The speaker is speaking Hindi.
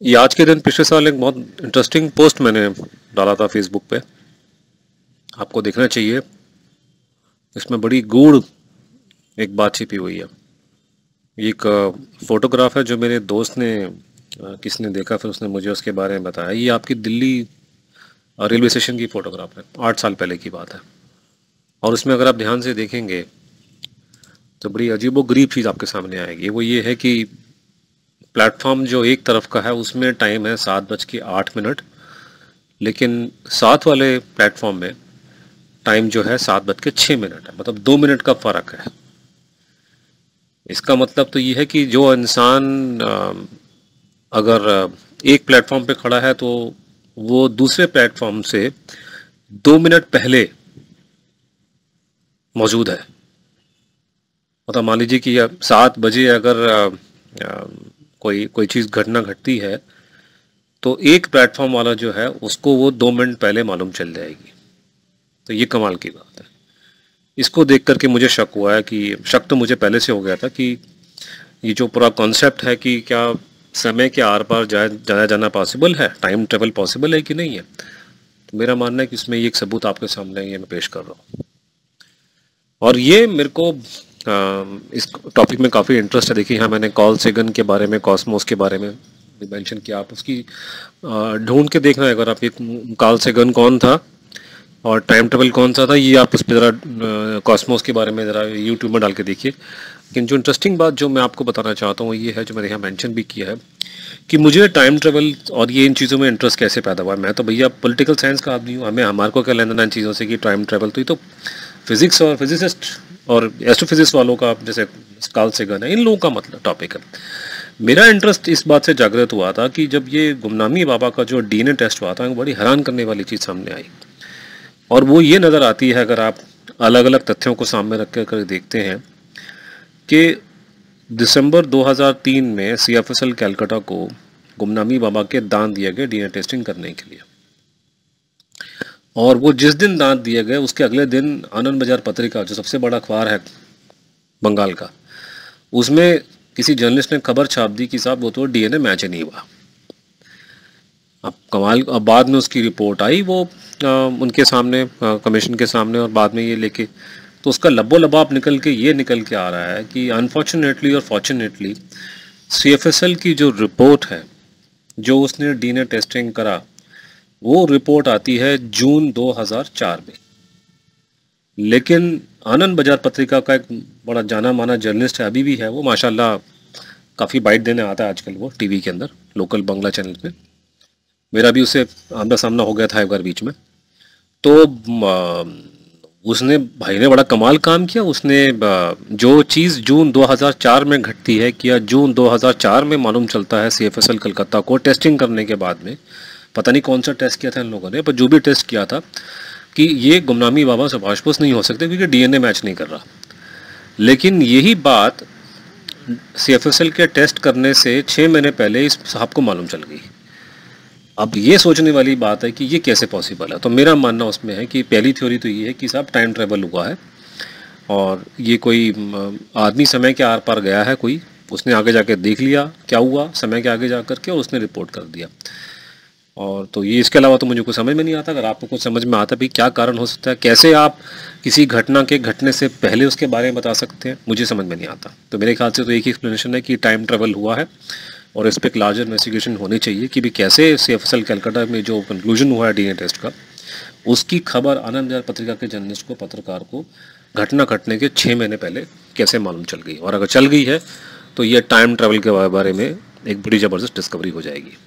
ये आज के दिन पिछले साल एक बहुत इंटरेस्टिंग पोस्ट मैंने डाला था फेसबुक पे। आपको देखना चाहिए। इसमें बड़ी गूढ़ एक बात छिपी हुई है। ये एक फोटोग्राफ है जो मेरे दोस्त ने किसी ने देखा, फिर उसने मुझे उसके बारे में बताया। ये आपकी दिल्ली रेलवे स्टेशन की फोटोग्राफ है, 8 साल पहले की बात है। और उसमें अगर आप ध्यान से देखेंगे तो बड़ी अजीबोगरीब चीज़ आपके सामने आएगी। वो ये है कि प्लेटफॉर्म जो एक तरफ का है उसमें टाइम है 7:08, लेकिन साथ वाले प्लेटफॉर्म में टाइम जो है 7:06 है। मतलब 2 मिनट का फ़र्क है। इसका मतलब तो ये है कि जो इंसान अगर एक प्लेटफॉर्म पे खड़ा है तो वो दूसरे प्लेटफॉर्म से 2 मिनट पहले मौजूद है। मतलब मान लीजिए कि 7 बजे अगर कोई कोई चीज़ घटना घटती है तो एक प्लेटफॉर्म वाला जो है उसको वो 2 मिनट पहले मालूम चल जाएगी। तो ये कमाल की बात है। इसको देख करके मुझे शक हुआ है कि शक तो मुझे पहले से हो गया था कि ये जो पूरा कॉन्सेप्ट है कि क्या समय के आर पार जाया जाना पॉसिबल है, टाइम ट्रेवल पॉसिबल है कि नहीं है। तो मेरा मानना है कि इसमें ये एक सबूत आपके सामने ये मैं पेश कर रहा हूँ। और ये मेरे को इस टॉपिक में काफ़ी इंटरेस्ट है। देखिए, यहाँ मैंने कॉल सेगन के बारे में, कॉस्मोस के बारे में भी मेंशन किया। आप उसकी ढूंढ के देखना है अगर आप, ये कार्ल सेगन कौन था और टाइम ट्रेवल कौन सा था, ये आप उस पर ज़रा कॉस्मोस के बारे में ज़रा यूट्यूब में डाल के देखिए। लेकिन जो इंटरेस्टिंग बात जो मैं आपको बताना चाहता हूँ वो ये है, जो मैंने यहाँ मेंशन भी किया है, कि मुझे टाइम ट्रेवल और ये इन चीज़ों में इंटरेस्ट कैसे पैदा हुआ। मैं तो भैया पॉलिटिकल साइंस का आदमी हूँ, हमारे को क्या लेना इन चीज़ों से कि टाइम ट्रेवल। तो ये तो फिजिक्स और फिजिसिस्ट और एस्ट्रोफिजिक्स वालों का, जैसे कार्ल सेगन है, इन लोगों का मतलब टॉपिक है। मेरा इंटरेस्ट इस बात से जागृत हुआ था कि जब ये गुमनामी बाबा का जो डीएनए टेस्ट हुआ था, बड़ी हैरान करने वाली चीज़ सामने आई। और वो ये नज़र आती है, अगर आप अलग अलग तथ्यों को सामने रख कर देखते हैं, कि दिसंबर 2003 में सीएफएसएल कैलकाटा को गुमनामी बाबा के दांत दिए गए डीएनए टेस्टिंग करने के लिए। और वो जिस दिन दांत दिए गए उसके अगले दिन आनंद बाजार पत्रिका, जो सबसे बड़ा अखबार है बंगाल का, उसमें किसी जर्नलिस्ट ने खबर छाप दी कि साहब वो तो डीएनए मैच नहीं हुआ। अब कमाल, अब बाद में उसकी रिपोर्ट आई वो उनके सामने, कमीशन के सामने, और बाद में ये लेके तो उसका लब्बो लबाब निकल के आ रहा है कि अनफॉर्चुनेटली और फॉर्चुनेटली सीएफएसएल की जो रिपोर्ट है, जो उसने डीएनए टेस्टिंग करा, वो रिपोर्ट आती है जून 2004 में। लेकिन आनंद बाजार पत्रिका का एक बड़ा जाना माना जर्नलिस्ट है, अभी भी है वो, माशाल्लाह काफ़ी बाइट देने आता है आजकल वो टीवी के अंदर, लोकल बंगला चैनल पे। मेरा भी उससे आमना सामना हो गया था एक बार बीच में। तो उसने, भाई ने बड़ा कमाल काम किया। उसने जो चीज़ जून 2004 में घटती है, किया जून 2004 में मालूम चलता है सीएफएसएल कलकत्ता को टेस्टिंग करने के बाद में, पता नहीं कौन सा टेस्ट किया था इन लोगों ने, पर जो भी टेस्ट किया था, कि ये गुमनामी बाबा सुभाष बोस नहीं हो सकते क्योंकि डीएनए मैच नहीं कर रहा। लेकिन यही बात सीएफएसएल के टेस्ट करने से 6 महीने पहले इस साहब को मालूम चल गई। अब ये सोचने वाली बात है कि ये कैसे पॉसिबल है। तो मेरा मानना उसमें है कि पहली थ्योरी तो ये है कि साहब टाइम ट्रेवल हुआ है, और ये कोई आदमी समय के आर पार गया है, कोई उसने आगे जाकर देख लिया क्या हुआ समय के आगे जा कर के, और उसने रिपोर्ट कर दिया। और तो ये, इसके अलावा तो मुझे कुछ समझ में नहीं आता। अगर आपको कुछ समझ में आता भी क्या कारण हो सकता है, कैसे आप किसी घटना के घटने से पहले उसके बारे में बता सकते हैं, मुझे समझ में नहीं आता। तो मेरे ख्याल से तो एक ही एक्सप्लेनेशन है कि टाइम ट्रेवल हुआ है, और इस पर एक लार्जर इन्वेस्टिगेशन होनी चाहिए कि भी कैसे सीएफएसएल कलकत्ता में जो कंक्लूजन हुआ है डीएनए टेस्ट का, उसकी खबर आनंद बाजार पत्रिका के जर्नलिस्ट को, पत्रकार को, घटना घटने के 6 महीने पहले कैसे मालूम चल गई। और अगर चल गई है तो ये टाइम ट्रैवल के बारे में एक बड़ी ज़बरदस्त डिस्कवरी हो जाएगी।